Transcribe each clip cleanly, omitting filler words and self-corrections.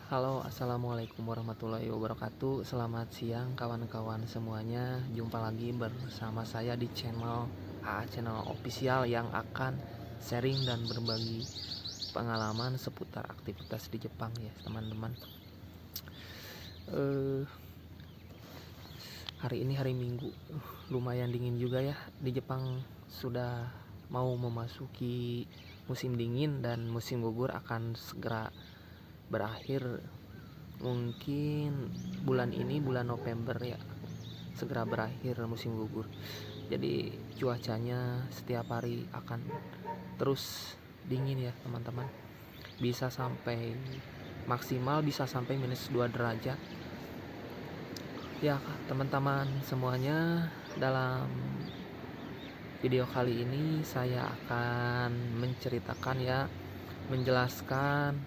Halo, assalamualaikum warahmatullahi wabarakatuh. Selamat siang kawan-kawan semuanya. Jumpa lagi bersama saya di channel channel official yang akan sharing dan berbagi pengalaman seputar aktivitas di Jepang ya teman-teman. Hari ini hari Minggu, lumayan dingin juga ya di Jepang. Sudah mau memasuki musim dingin dan musim gugur akan segera berakhir. Mungkin bulan ini, bulan November ya, segera berakhir musim gugur. Jadi cuacanya setiap hari akan terus dingin ya teman-teman. Bisa sampai maksimal bisa sampai -2 derajat. Ya teman-teman semuanya, dalam video kali ini saya akan menceritakan ya, menjelaskan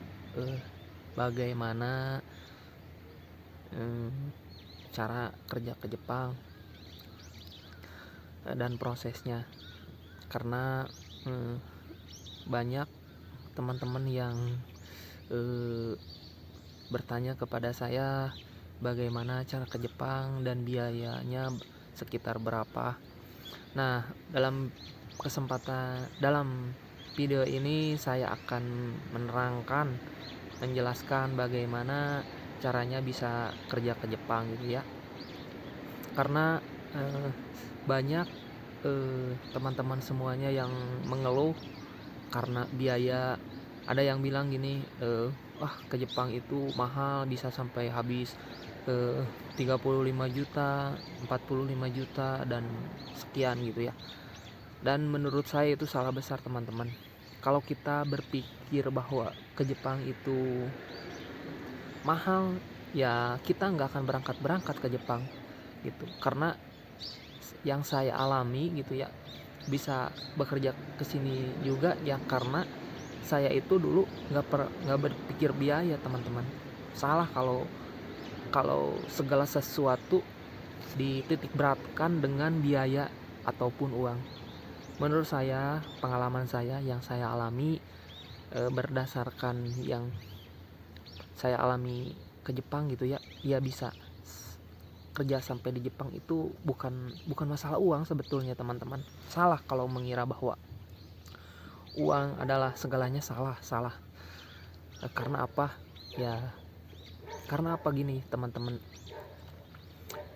bagaimana cara kerja ke Jepang dan prosesnya. Karena banyak teman-teman yang bertanya kepada saya bagaimana cara ke Jepang dan biayanya sekitar berapa. Nah, dalam video ini saya akan menjelaskan bagaimana caranya bisa kerja ke Jepang gitu ya. Karena banyak teman-teman semuanya yang mengeluh karena biaya. Ada yang bilang gini, wah ke Jepang itu mahal, bisa sampai habis 35 juta, 45 juta dan sekian gitu ya. Dan menurut saya itu salah besar teman-teman. Kalau kita berpikir bahwa ke Jepang itu mahal, ya kita nggak akan berangkat ke Jepang gitu. Karena yang saya alami gitu ya, bisa bekerja ke sini juga ya karena saya itu dulu nggak berpikir biaya teman-teman. Salah kalau segala sesuatu dititik beratkan dengan biaya ataupun uang. Menurut saya, pengalaman saya yang saya alami, berdasarkan yang saya alami ke Jepang gitu ya, ya bisa kerja sampai di Jepang itu bukan masalah uang sebetulnya teman-teman. Salah kalau mengira bahwa uang adalah segalanya. Salah. Karena apa? Ya karena apa gini teman-teman,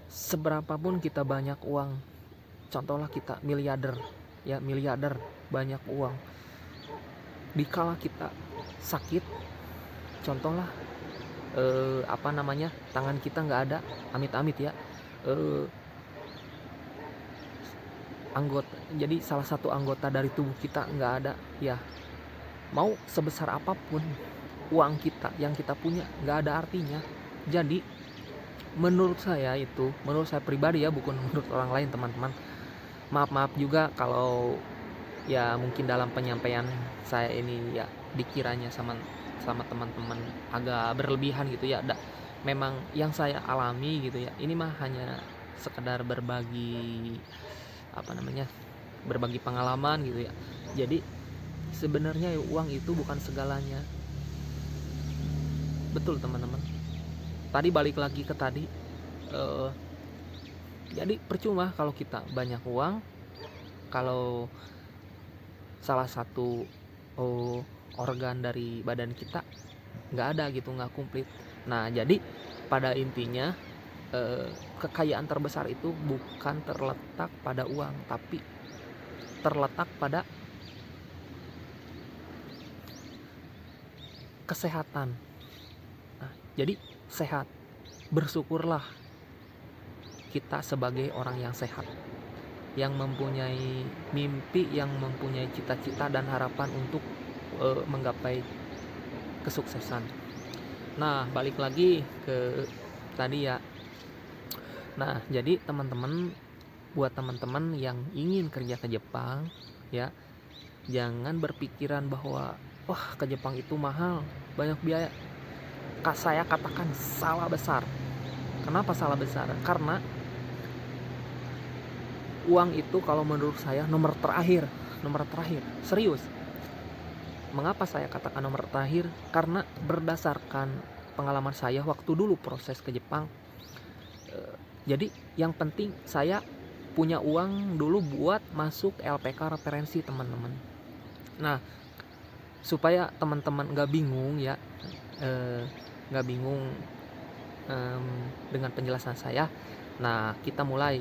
seberapapun kita banyak uang, contohlah kita miliarder, banyak uang, dikala kita sakit, contohlah tangan kita nggak ada, amit-amit ya, jadi salah satu anggota dari tubuh kita nggak ada ya, mau sebesar apapun uang kita yang kita punya nggak ada artinya. Jadi menurut saya pribadi ya, bukan menurut orang lain teman-teman. Maaf juga kalau ya mungkin dalam penyampaian saya ini ya dikiranya sama teman-teman agak berlebihan gitu ya. Memang yang saya alami gitu ya, ini mah hanya sekedar berbagi pengalaman gitu ya. Jadi sebenarnya uang itu bukan segalanya. Betul teman-teman. Tadi balik lagi ke tadi, jadi percuma kalau kita banyak uang kalau salah satu organ dari badan kita nggak ada gitu, nggak komplit. Nah jadi pada intinya kekayaan terbesar itu bukan terletak pada uang, tapi terletak pada kesehatan. Nah, jadi sehat, bersyukurlah kita sebagai orang yang sehat, yang mempunyai mimpi, yang mempunyai cita-cita dan harapan untuk menggapai kesuksesan. Nah balik lagi ke tadi ya. Nah jadi buat teman-teman yang ingin kerja ke Jepang ya, jangan berpikiran bahwa wah ke Jepang itu mahal, banyak biaya. Saya katakan salah besar. Kenapa salah besar? Karena uang itu kalau menurut saya nomor terakhir, serius. Mengapa saya katakan nomor terakhir? Karena berdasarkan pengalaman saya waktu dulu proses ke Jepang. Jadi yang penting saya punya uang dulu buat masuk LPK referensi teman-teman. Nah, supaya teman-teman nggak bingung ya, nggak bingung dengan penjelasan saya. Nah, kita mulai.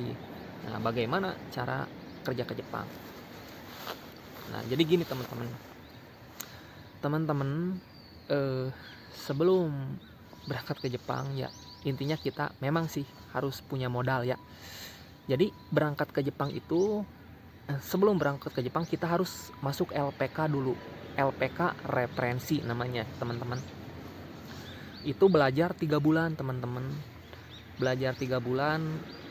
Nah, bagaimana cara kerja ke Jepang? Nah, jadi gini teman-teman. Sebelum berangkat ke Jepang ya, intinya kita memang sih harus punya modal ya. Jadi berangkat ke Jepang itu, sebelum berangkat ke Jepang kita harus masuk LPK dulu. LPK referensi namanya teman-teman. Itu belajar 3 bulan teman-teman. Belajar 3 bulan,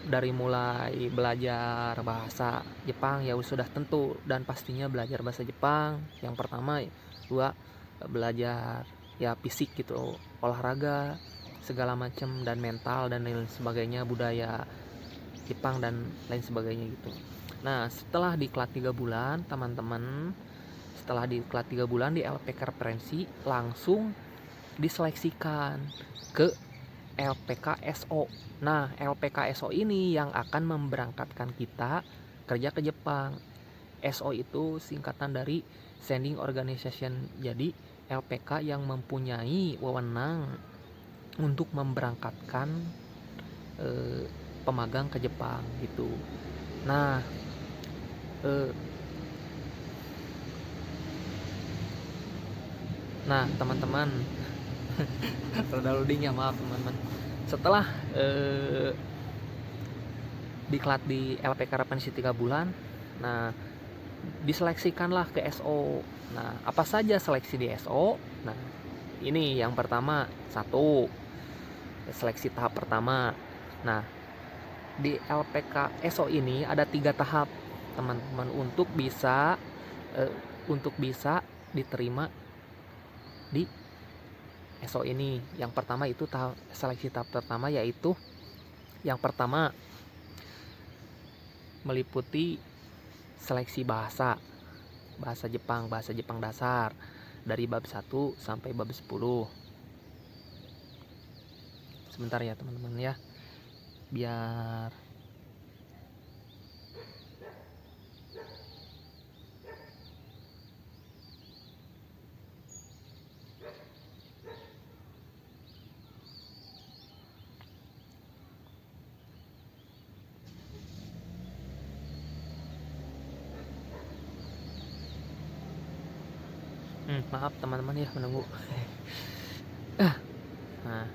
dari mulai belajar bahasa Jepang ya sudah tentu, dan pastinya belajar bahasa Jepang. Yang pertama, 2 belajar ya fisik gitu, olahraga segala macam, dan mental dan lain sebagainya, budaya Jepang dan lain sebagainya gitu. Nah, setelah diklat 3 bulan teman-teman, setelah diklat 3 bulan di LPK referensi, langsung diseleksikan ke LPKSO. Nah, LPKSO ini yang akan memberangkatkan kita kerja ke Jepang. SO itu singkatan dari Sending Organization. Jadi LPK yang mempunyai wewenang untuk memberangkatkan pemagang ke Jepang gitu. Nah, teman-teman, rada loading ya, maaf teman-teman. Setelah diklat di LPK referensi 3 bulan, nah diseleksikanlah ke SO. Nah, apa saja seleksi di SO? Nah, ini yang pertama, 1, seleksi tahap pertama. Nah, di LPK SO ini ada 3 tahap teman-teman untuk bisa diterima di SO ini. Yang pertama itu seleksi tahap pertama, yaitu yang pertama meliputi seleksi bahasa Jepang dasar dari bab 1 sampai bab 10. Sebentar ya teman-teman ya, biar maaf teman-teman ya menunggu. Nah,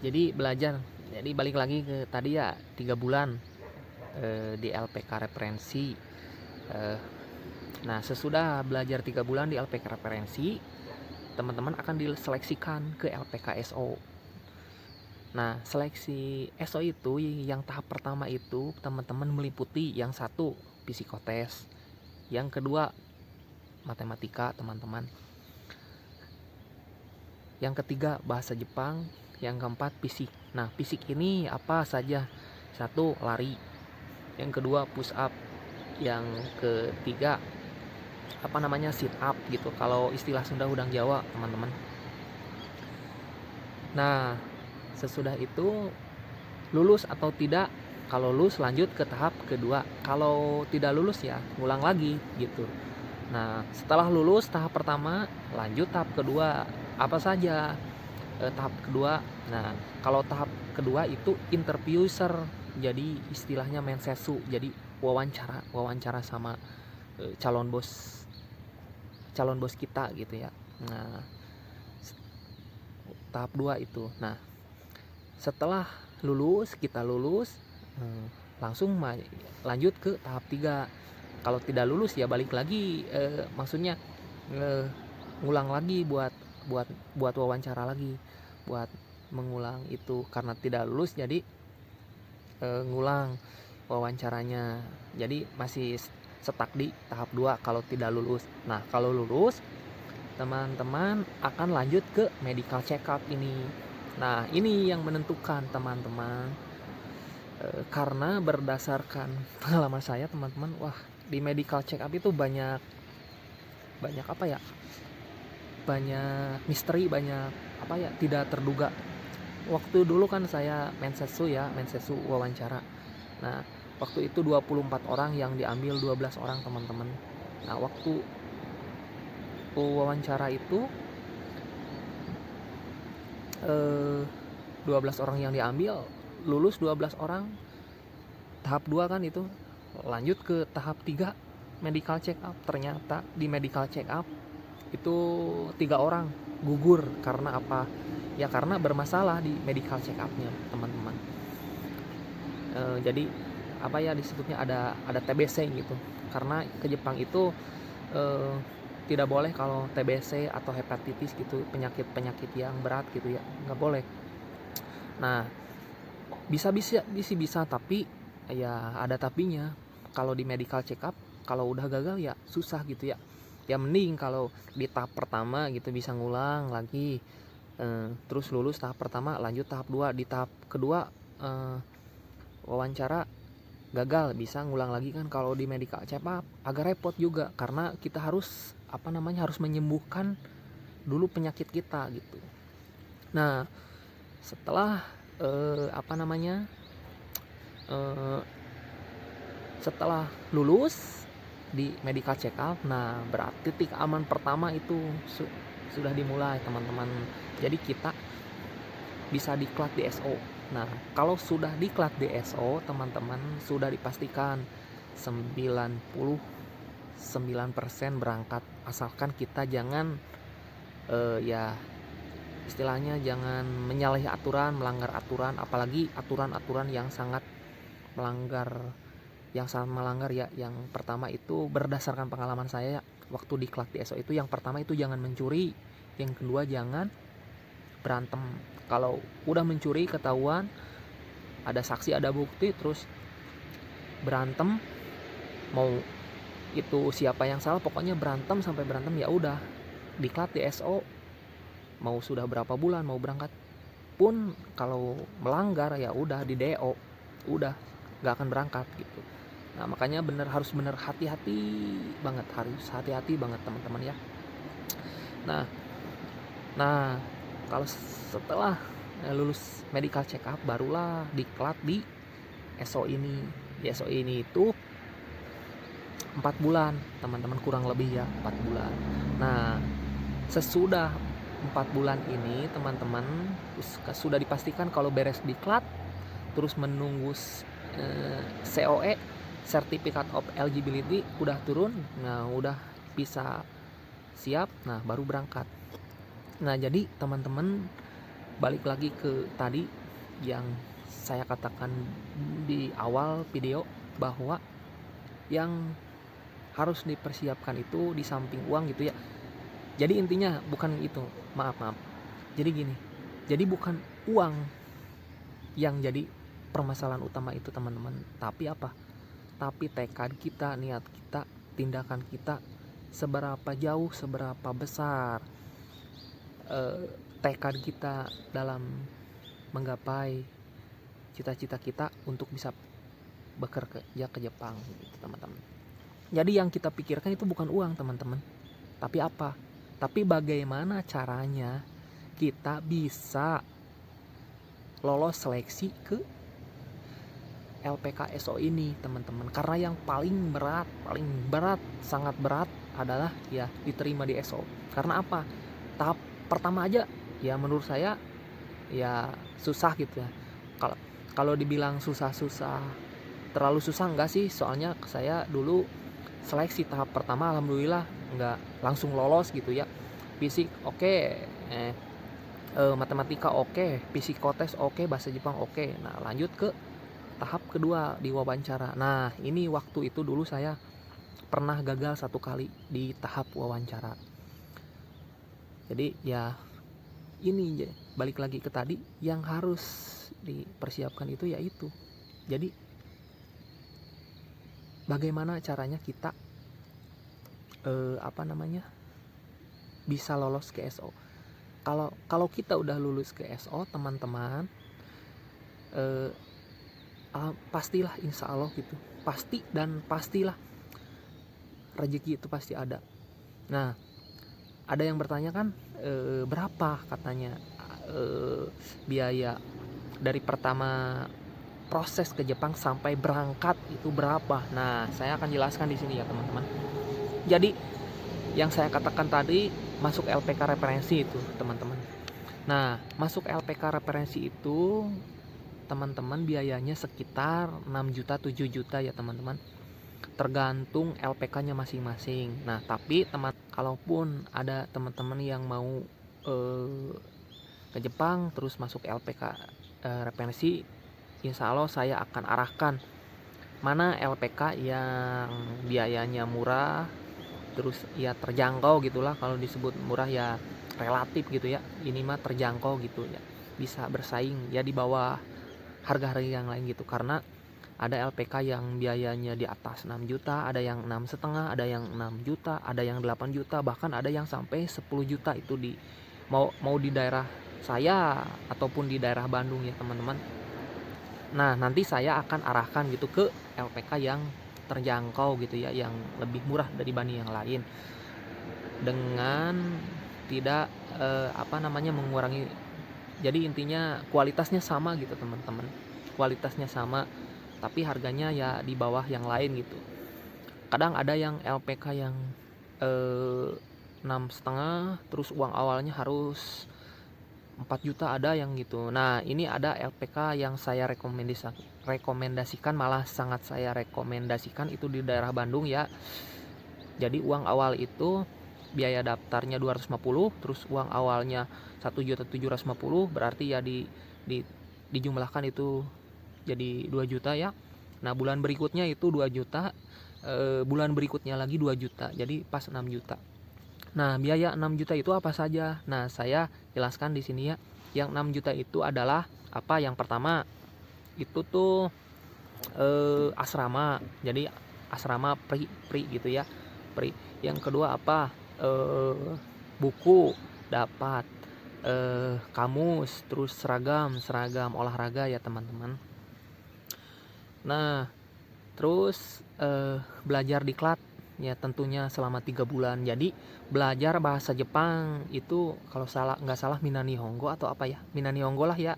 jadi balik lagi ke tadi ya, 3 bulan di LPK referensi. Nah, sesudah belajar 3 bulan di LPK referensi, teman-teman akan diseleksikan ke LPK SO. Nah, seleksi SO itu yang tahap pertama itu teman-teman meliputi yang 1 psikotes, yang kedua matematika teman-teman, yang ketiga bahasa Jepang, yang keempat fisik. Nah, fisik ini apa saja? 1 lari, yang kedua push up, yang ketiga sit up gitu kalau istilah Sunda Udang Jawa teman-teman. Nah, sesudah itu lulus atau tidak. Kalau lulus lanjut ke tahap kedua, kalau tidak lulus ya ngulang lagi gitu. Nah, setelah lulus tahap pertama, lanjut tahap kedua. Apa saja tahap kedua? Nah, kalau tahap kedua itu interviewer, jadi istilahnya mensetsu, jadi wawancara sama calon bos kita gitu ya. Nah, tahap 2 itu. Nah, setelah kita lulus langsung lanjut ke tahap 3. Kalau tidak lulus ya balik lagi, maksudnya ngulang lagi buat wawancara lagi, buat mengulang itu. Karena tidak lulus jadi ngulang wawancaranya. Jadi masih stuck di tahap 2 kalau tidak lulus. Nah, kalau lulus teman-teman akan lanjut ke medical check up ini. Nah, ini yang menentukan teman-teman, karena berdasarkan pengalaman saya teman-teman, wah di medical check up itu banyak apa ya, banyak misteri, banyak apa ya, tidak terduga. Waktu dulu kan saya mensetsu wawancara. Nah, waktu itu 24 orang yang diambil 12 orang teman-teman. Nah, waktu wawancara itu 12 orang yang diambil lulus 12 orang. Tahap 2 kan itu, lanjut ke tahap 3 medical check up. Ternyata di medical check up itu 3 orang gugur. Karena apa? Ya karena bermasalah di medical check up-nya teman-teman. Jadi apa ya, disebutnya ada TBC gitu. Karena ke Jepang itu tidak boleh kalau TBC atau hepatitis gitu, penyakit yang berat gitu ya, nggak boleh. Nah, bisa tapi ya ada tapinya. Kalau di medical check up, kalau udah gagal ya susah gitu ya. Ya mending kalau di tahap pertama gitu bisa ngulang lagi, terus lulus tahap pertama lanjut tahap 2. Di tahap kedua wawancara gagal, bisa ngulang lagi kan. Kalau di medical check up agak repot juga, karena kita harus harus menyembuhkan dulu penyakit kita gitu. Nah, setelah setelah lulus di medical check up, nah berarti titik aman pertama itu sudah dimulai teman-teman. Jadi kita bisa diklat DSO. Nah, kalau sudah diklat DSO, teman-teman sudah dipastikan 99% berangkat, asalkan kita jangan ya istilahnya jangan menyalahi aturan, melanggar aturan, apalagi aturan-aturan yang sangat melanggar ya. Yang pertama itu berdasarkan pengalaman saya waktu diklat DSO itu, yang pertama itu jangan mencuri, yang kedua jangan berantem. Kalau udah mencuri ketahuan, ada saksi ada bukti, terus berantem, mau itu siapa yang salah, pokoknya berantem sampai berantem, ya udah diklat DSO. Mau sudah berapa bulan mau berangkat pun, kalau melanggar ya udah di DO, udah nggak akan berangkat gitu. Nah, makanya harus hati-hati banget teman-teman ya. Nah, kalau setelah lulus medical check up, barulah diklat di SO ini. Di SO ini itu 4 bulan teman-teman, kurang lebih ya 4 bulan. Nah, sesudah 4 bulan ini teman-teman sudah dipastikan kalau beres diklat, terus menunggu COE, Certificate of Eligibility, udah turun. Nah, udah bisa siap, nah baru berangkat. Nah, jadi teman-teman balik lagi ke tadi yang saya katakan di awal video, bahwa yang harus dipersiapkan itu di samping uang gitu ya. Jadi intinya bukan itu, maaf. Jadi gini, jadi bukan uang yang jadi permasalahan utama itu teman-teman, tapi apa? Tapi tekad kita, niat kita, tindakan kita, seberapa jauh, seberapa besar tekad kita dalam menggapai cita-cita kita untuk bisa bekerja ke Jepang gitu teman-teman. Jadi yang kita pikirkan itu bukan uang teman-teman, tapi apa? Tapi bagaimana caranya kita bisa lolos seleksi ke LPKSO ini teman-teman. Karena yang paling berat, sangat berat adalah ya diterima di SO. Karena apa? Tahap pertama aja ya menurut saya ya susah gitu ya. Kalau dibilang susah, terlalu susah enggak sih? Soalnya saya dulu seleksi tahap pertama alhamdulillah enggak langsung lolos gitu ya. Fisik oke, matematika oke, psikotes oke, bahasa Jepang oke. Nah, lanjut ke tahap kedua di wawancara. Nah, ini waktu itu dulu saya pernah gagal 1 kali di tahap wawancara. Jadi ya ini balik lagi ke tadi, yang harus dipersiapkan itu yaitu, jadi bagaimana caranya kita bisa lolos ke SO. Kalau kita udah lulus ke SO teman-teman, pastilah, insya Allah gitu, pastilah rezeki itu pasti ada. Nah, ada yang bertanya kan, berapa katanya biaya dari pertama proses ke Jepang sampai berangkat itu berapa. Nah, saya akan jelaskan di sini ya teman-teman. Jadi yang saya katakan tadi masuk LPK referensi itu teman-teman. Nah, masuk LPK referensi itu teman-teman biayanya sekitar 6 juta 7 juta ya teman-teman, tergantung LPK-nya masing-masing. Nah, tapi kalaupun ada teman-teman yang mau ke Jepang terus masuk LPK referensi, insya Allah saya akan arahkan mana LPK yang biayanya murah, terus ya terjangkau gitulah. Kalau disebut murah ya relatif gitu ya, ini mah terjangkau gitu ya, bisa bersaing ya di bawah harga-harga yang lain gitu. Karena ada LPK yang biayanya di atas 6 juta, ada yang 6,5, ada yang 6 juta, ada yang 8 juta, bahkan ada yang sampai 10 juta itu di mau di daerah saya ataupun di daerah Bandung ya teman-teman. Nah, nanti saya akan arahkan gitu ke LPK yang terjangkau gitu ya, yang lebih murah dibanding yang lain, dengan tidak mengurangi. Jadi intinya kualitasnya sama gitu teman-teman, kualitasnya sama tapi harganya ya di bawah yang lain gitu. Kadang ada yang LPK yang 6,5 terus uang awalnya harus 4 juta, ada yang gitu. Nah, ini ada LPK yang saya rekomendasikan, malah sangat saya rekomendasikan, itu di daerah Bandung ya. Jadi uang awal itu biaya daftarnya 250, terus uang awalnya 1.750.000, berarti ya dijumlahkan itu jadi 2 juta ya. Nah, bulan berikutnya itu 2 juta, bulan berikutnya lagi 2 juta, jadi pas 6 juta. Nah, biaya 6 juta itu apa saja? Nah, saya jelaskan di sini ya. Yang 6 juta itu adalah apa? Yang pertama itu tuh asrama. Jadi asrama pri gitu ya. Pri. Yang kedua apa? Buku dapat, kamus, terus seragam olahraga ya teman-teman. Nah, terus belajar diklat ya tentunya selama 3 bulan. Jadi belajar bahasa Jepang itu kalau nggak salah Minani Hongo atau apa ya, Minani Hongo lah ya.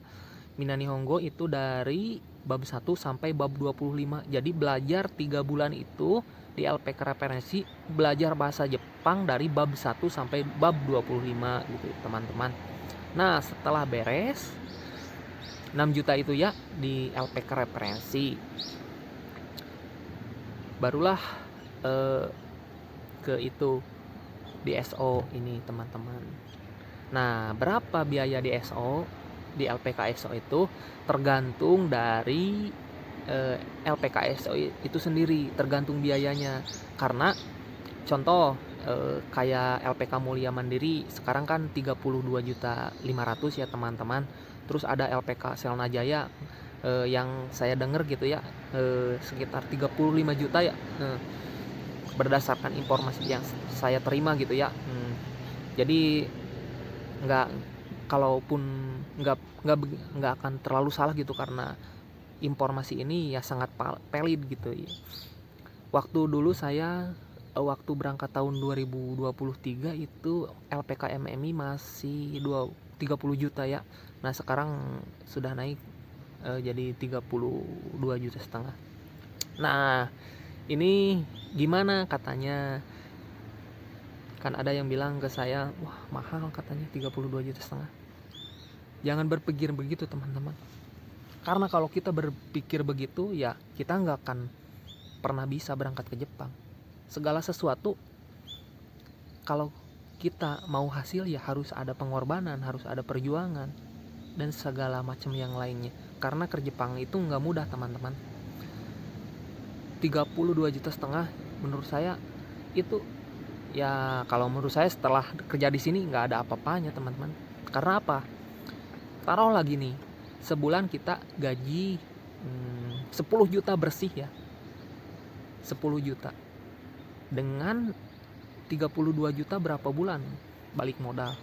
Minani Hongo itu dari bab 1 sampai bab 25. Jadi belajar 3 bulan itu di LPK referensi, belajar bahasa Jepang dari bab 1 sampai bab 25 gitu teman-teman. Nah, setelah beres 6 juta itu ya di LPK referensi, barulah ke itu di SO ini teman-teman. Nah, berapa biaya di SO di LPK SO itu tergantung dari LPK SO itu sendiri, tergantung biayanya. Karena contoh kayak LPK Mulia Mandiri sekarang kan 32.500.000 ya teman-teman. Terus ada LPK Selna Jaya yang saya dengar gitu ya sekitar 35 juta ya, berdasarkan informasi yang saya terima gitu ya. Jadi kalaupun nggak akan terlalu salah gitu, karena informasi ini ya sangat valid gitu ya. Waktu dulu saya waktu berangkat tahun 2023 itu LPK MMI masih 30 juta ya. Nah, sekarang sudah naik jadi 32,5 juta. Nah, ini gimana katanya? Kan ada yang bilang ke saya, wah mahal katanya 32,5 juta. Jangan berpikir begitu teman-teman. Karena kalau kita berpikir begitu ya kita nggak akan pernah bisa berangkat ke Jepang. Segala sesuatu kalau kita mau hasil ya harus ada pengorbanan, harus ada perjuangan dan segala macam yang lainnya. Karena ke Jepang itu nggak mudah teman-teman. 32,5 juta menurut saya itu ya, kalau menurut saya setelah kerja di sini nggak ada apa-apanya teman-teman. Karena apa? Taruh lagi nih, sebulan kita gaji 10 juta bersih ya, 10 juta dengan 32 juta berapa bulan balik modal?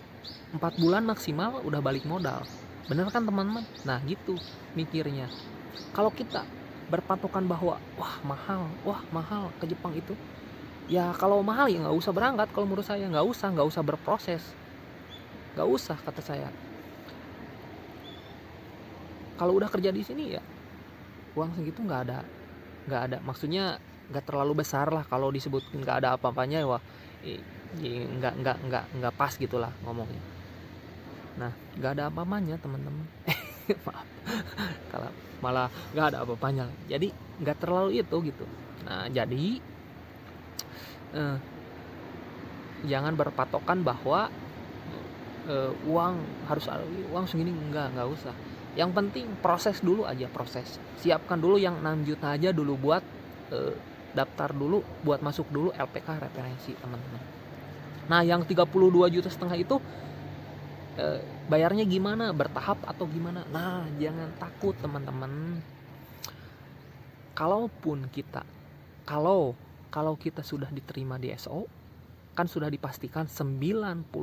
4 bulan maksimal udah balik modal. Bener kan teman-teman? Nah gitu mikirnya. Kalau kita berpatokan bahwa wah mahal ke Jepang itu, Ya kalau mahal ya nggak usah berangkat, kalau menurut saya nggak usah berproses, nggak usah kata saya. Kalau udah kerja di sini ya uang segitu nggak ada maksudnya nggak terlalu besar lah. Kalau disebut nggak ada apa-apanya wah nggak pas gitulah ngomongnya. Nah nggak ada apa-apanya teman-teman. Maaf kalau malah nggak ada apa-apanya, jadi nggak terlalu itu gitu. Nah jadi jangan berpatokan bahwa uang harus uang segini, nggak usah. Yang penting proses dulu aja, proses siapkan dulu yang 6 juta aja dulu buat daftar dulu buat masuk dulu LPK referensi teman-teman. Nah yang 32,5 juta itu bayarnya gimana, bertahap atau gimana? Nah jangan takut teman-teman. Kalaupun kita kalau kita sudah diterima di SO, kan sudah dipastikan 99%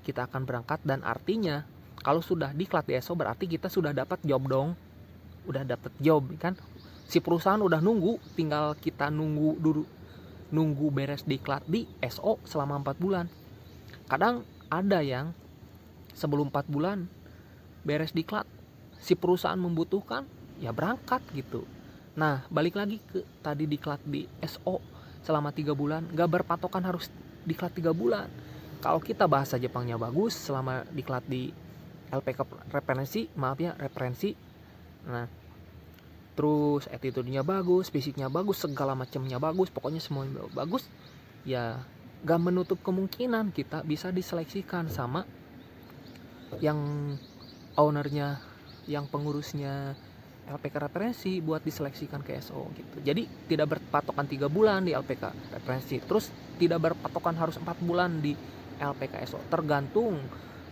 kita akan berangkat, dan artinya kalau sudah diklat di SO berarti kita sudah dapat job dong. Udah dapat job kan? Si perusahaan udah nunggu, tinggal kita nunggu beres diklat di SO selama 4 bulan. Kadang ada yang sebelum 4 bulan beres diklat, si perusahaan membutuhkan, ya berangkat gitu. Nah balik lagi ke tadi diklat di SO selama 3 bulan, gak berpatokan harus diklat 3 bulan. Kalau kita bahasa Jepangnya bagus selama diklat di LPK referensi, nah terus attitude-nya bagus, fisiknya bagus, segala macamnya bagus, pokoknya semuanya bagus, ya gak menutup kemungkinan kita bisa diseleksikan sama yang ownernya, yang pengurusnya LPK referensi buat diseleksikan ke SO gitu. Jadi tidak berpatokan 3 bulan di LPK referensi, terus tidak berpatokan harus 4 bulan di LPK SO, tergantung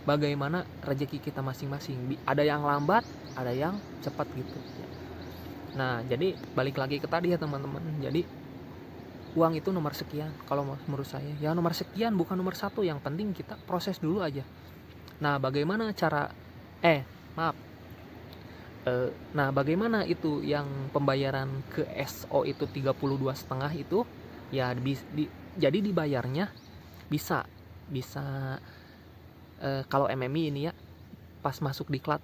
bagaimana rezeki kita masing-masing. Ada yang lambat, ada yang cepat gitu. Nah jadi balik lagi ke tadi ya teman-teman, jadi uang itu nomor sekian kalau menurut saya, ya nomor sekian bukan nomor 1, yang penting kita proses dulu aja. Nah bagaimana cara nah bagaimana itu yang pembayaran ke SO itu 32,5 itu ya jadi dibayarnya bisa kalau MMI ini ya pas masuk diklat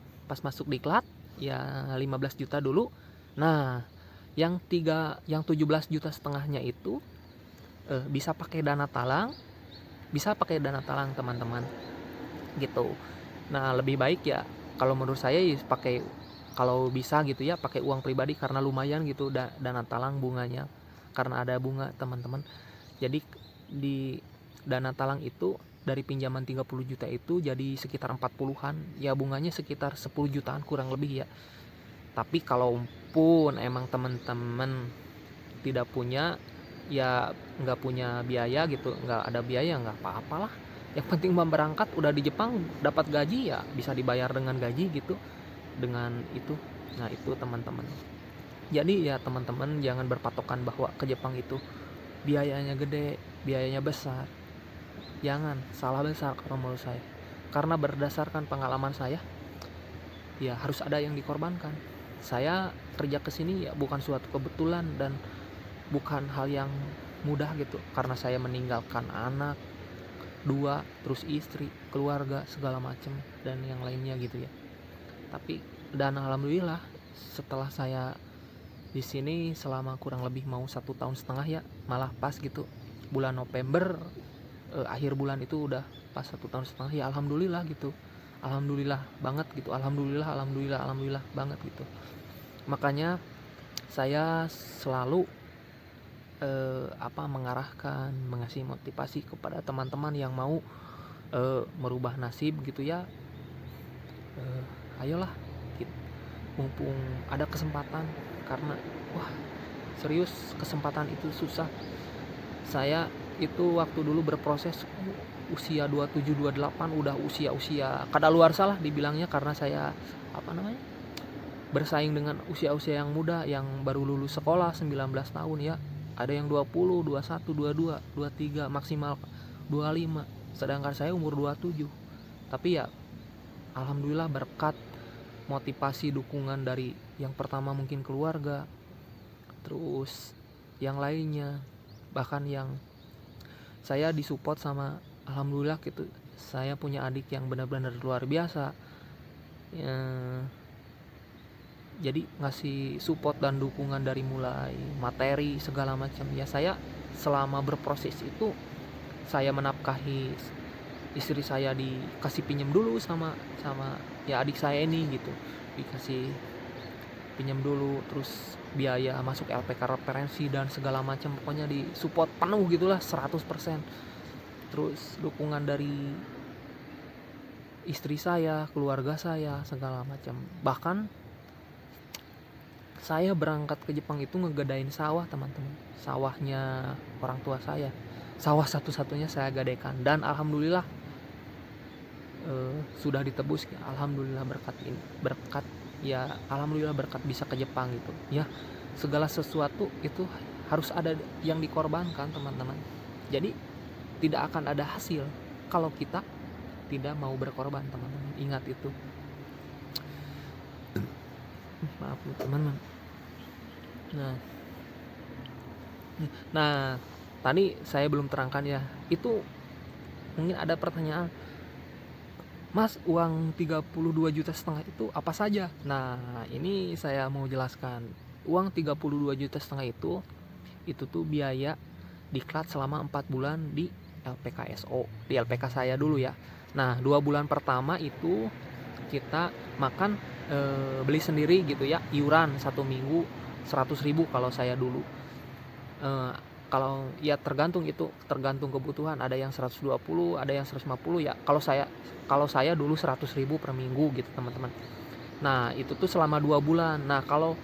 ya 15 juta dulu. Nah yang 17,5 juta itu bisa pakai dana talang teman-teman gitu. Nah lebih baik ya kalau menurut saya ya pakai, kalau bisa gitu ya pakai uang pribadi karena lumayan gitu dana talang bunganya, karena ada bunga teman-teman. Jadi di dana talang itu dari pinjaman 30 juta itu jadi sekitar 40-an, ya bunganya sekitar 10 jutaan kurang lebih ya. Tapi kalaupun emang teman-teman tidak punya, ya nggak punya biaya gitu, nggak ada biaya, nggak apa-apalah. Yang penting berangkat, udah di Jepang dapat gaji ya bisa dibayar dengan gaji gitu, dengan itu. Nah itu teman-teman. Jadi ya teman-teman jangan berpatokan bahwa ke Jepang itu biayanya gede, biayanya besar. Jangan, salah besar kalau menurut saya. Karena berdasarkan pengalaman saya, ya harus ada yang dikorbankan. Saya kerja ke sini ya bukan suatu kebetulan dan bukan hal yang mudah gitu. Karena saya meninggalkan anak 2, terus istri, keluarga, segala macam dan yang lainnya gitu ya. Tapi dan alhamdulillah setelah saya di sini selama kurang lebih mau 1,5 tahun ya, malah pas gitu bulan November akhir bulan itu udah pas 1,5 tahun ya, alhamdulillah gitu, alhamdulillah banget gitu, alhamdulillah banget gitu. Makanya saya selalu mengarahkan, mengasih motivasi kepada teman-teman yang mau merubah nasib gitu ya. Ayolah gitu, mumpung ada kesempatan, karena wah serius kesempatan itu susah. Saya itu waktu dulu berproses usia 27-28 udah usia kadaluarsa lah dibilangnya, karena saya bersaing dengan usia yang muda yang baru lulus sekolah 19 tahun ya. Ada yang 20, 21, 22, 23, maksimal 25. Sedangkan saya umur 27. Tapi ya alhamdulillah berkat motivasi dukungan dari yang pertama mungkin keluarga, terus yang lainnya, bahkan yang saya disupport sama alhamdulillah gitu. Saya punya adik yang benar-benar luar biasa, jadi ngasih support dan dukungan dari mulai materi segala macam. Ya saya selama berproses itu saya menafkahi istri saya, dikasih pinjam dulu sama ya adik saya ini gitu, dikasih pinjam dulu, terus biaya masuk LPK referensi dan segala macam, pokoknya di support penuh gitulah 100%. Terus dukungan dari istri saya, keluarga saya segala macam. Bahkan saya berangkat ke Jepang itu ngegedain sawah, teman-teman. Sawahnya orang tua saya, sawah satu-satunya saya gadaikan, dan alhamdulillah sudah ditebus. Alhamdulillah berkat ini, berkat ya alhamdulillah berkat bisa ke Jepang gitu ya. Segala sesuatu itu harus ada yang dikorbankan, teman-teman. Jadi tidak akan ada hasil kalau kita tidak mau berkorban, teman-teman. Ingat itu. Maaf teman-teman. Nah tadi saya belum terangkan ya, itu mungkin ada pertanyaan, Mas, uang 32,5 juta itu apa saja? Nah, ini saya mau jelaskan. Uang 32,5 juta itu tuh biaya diklat selama 4 bulan di LPKSO, di LPK saya dulu ya. Nah, 2 bulan pertama itu kita makan beli sendiri gitu ya, iuran 1 minggu 100.000 kalau saya dulu. Kalau ya tergantung kebutuhan, ada yang 120, ada yang 150 ya. Kalau saya dulu 100.000 per minggu gitu, teman-teman. Nah, itu tuh selama 2 bulan. Nah, kalau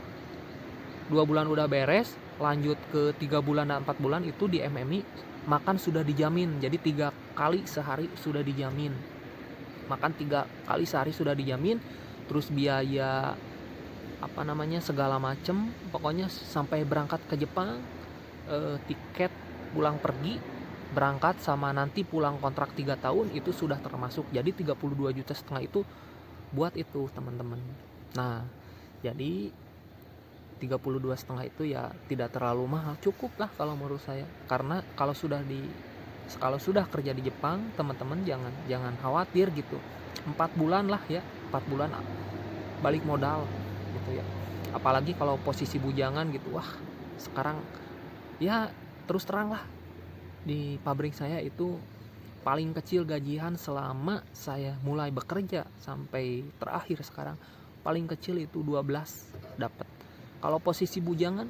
2 bulan udah beres, lanjut ke 3 bulan dan 4 bulan itu di MMI makan sudah dijamin. Jadi 3 kali sehari sudah dijamin. Makan 3 kali sehari sudah dijamin. Terus biaya segala macem, pokoknya sampai berangkat ke Jepang, tiket pulang pergi, berangkat sama nanti pulang kontrak 3 tahun itu sudah termasuk. Jadi 32,5 juta itu buat itu, teman-teman. Nah, jadi 32,5 itu ya tidak terlalu mahal, cukup lah kalau menurut saya. Karena kalau sudah kerja di Jepang, teman-teman jangan khawatir gitu. 4 bulan lah ya, 4 bulan balik modal gitu ya. Apalagi kalau posisi bujangan gitu. Wah, sekarang ya terus terang lah, di pabrik saya itu paling kecil gajian selama saya mulai bekerja sampai terakhir sekarang, paling kecil itu 12 dapat. Kalau posisi bujangan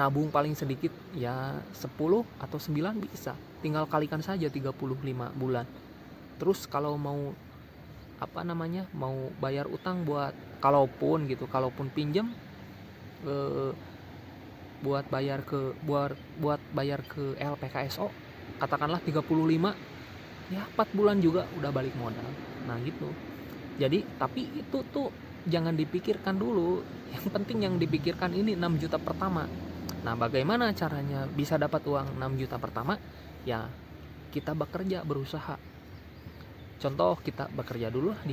nabung paling sedikit ya 10 atau 9 bisa, tinggal kalikan saja 35 bulan. Terus kalau mau mau bayar utang buat kalaupun pinjam, buat bayar ke LPKSO katakanlah 35, ya 4 bulan juga udah balik modal. Nah gitu. Jadi tapi itu tuh jangan dipikirkan dulu, yang penting yang dipikirkan ini 6 juta pertama. Nah, bagaimana caranya bisa dapat uang 6 juta pertama? Ya kita bekerja, berusaha. Contoh, kita bekerja dulu di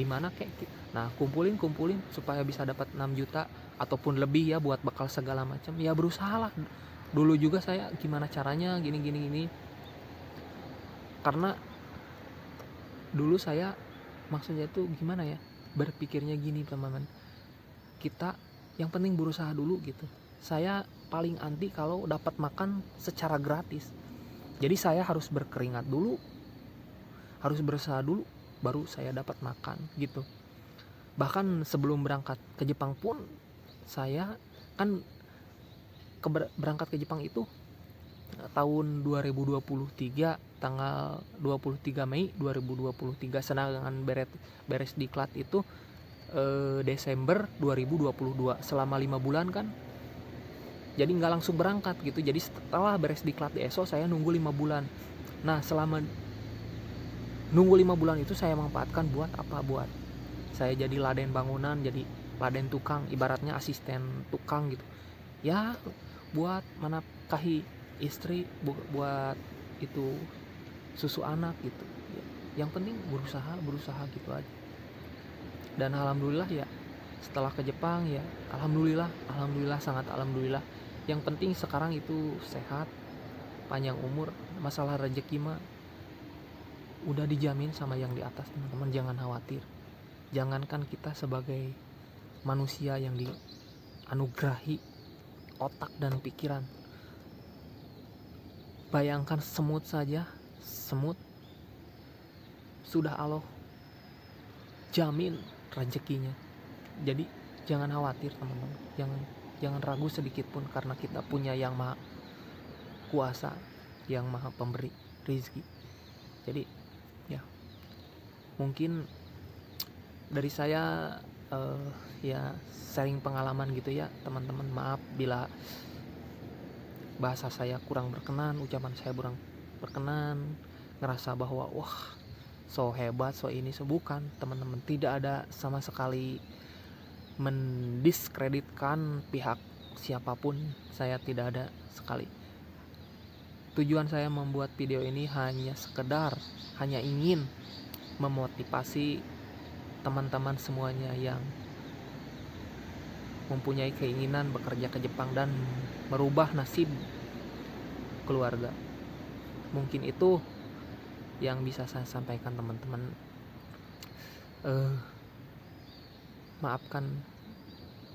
mana kayak gitu. Nah, kumpulin supaya bisa dapat 6 juta ataupun lebih ya, buat bekal segala macam. Ya berusahalah. Dulu juga saya gimana caranya gini. Karena dulu saya maksudnya tuh gimana ya, berpikirnya gini, teman-teman. Kita yang penting berusaha dulu gitu. Saya paling anti kalau dapat makan secara gratis. Jadi saya harus berkeringat dulu, harus berusaha dulu, baru saya dapat makan gitu. Bahkan sebelum berangkat ke Jepang pun, saya kan berangkat ke Jepang itu tahun 2023, tanggal 23 Mei 2023, sedangkan beres diklat itu Desember 2022, selama 5 bulan kan. Jadi nggak langsung berangkat gitu. Jadi setelah beres diklat di ESO, saya nunggu 5 bulan. Nah, selama nunggu 5 bulan itu saya manfaatkan buat apa? Buat saya jadi laden bangunan, jadi laden tukang, ibaratnya asisten tukang gitu. Ya, buat menafkahi istri, buat itu susu anak gitu. Yang penting berusaha gitu aja. Dan alhamdulillah ya, setelah ke Jepang ya alhamdulillah sangat alhamdulillah Yang penting sekarang itu sehat, panjang umur. Masalah rezeki mah udah dijamin sama yang di atas, teman-teman. Jangan khawatir. Jangankan kita sebagai manusia yang dianugerahi otak dan pikiran, bayangkan semut saja, semut sudah Allah jamin rezekinya. Jadi jangan khawatir, teman-teman. Jangan ragu sedikit pun, karena kita punya yang maha kuasa, yang maha pemberi rezeki. Jadi ya, mungkin dari saya ya sharing pengalaman gitu ya, teman-teman. Maaf bila bahasa saya kurang berkenan, ucapan saya kurang berkenan, ngerasa bahwa wah so hebat, so ini, so bukan, teman-teman. Tidak ada sama sekali mendiskreditkan pihak siapapun, saya tidak ada sekali. Tujuan saya membuat video ini hanya ingin memotivasi teman-teman semuanya yang mempunyai keinginan bekerja ke Jepang dan merubah nasib keluarga. Mungkin itu yang bisa saya sampaikan, teman-teman. Maafkan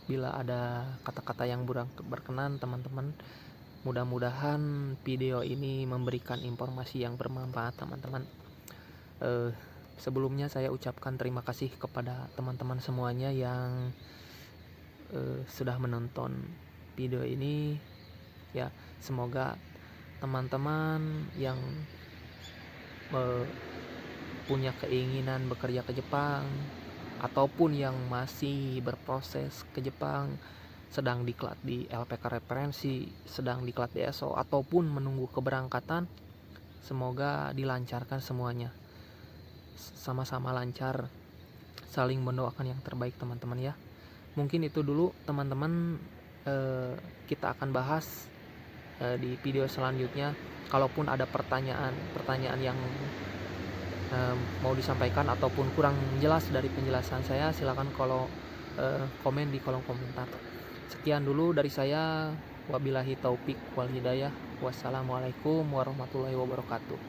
bila ada kata-kata yang kurang berkenan, teman-teman. Mudah-mudahan video ini memberikan informasi yang bermanfaat, teman-teman. Sebelumnya saya ucapkan terima kasih kepada teman-teman semuanya yang sudah menonton video ini. Ya, semoga teman-teman yang punya keinginan bekerja ke Jepang, ataupun yang masih berproses ke Jepang, sedang diklat di LPK referensi, sedang diklat di ESO, ataupun menunggu keberangkatan, semoga dilancarkan semuanya, sama-sama lancar, saling mendoakan yang terbaik, teman-teman ya. Mungkin itu dulu, teman-teman. Kita akan bahas di video selanjutnya. Kalaupun ada pertanyaan yang mau disampaikan ataupun kurang jelas dari penjelasan saya, silakan komen di kolom komentar. Sekian dulu dari saya. Wabillahi taufik wal hidayah. Wassalamualaikum warahmatullahi wabarakatuh.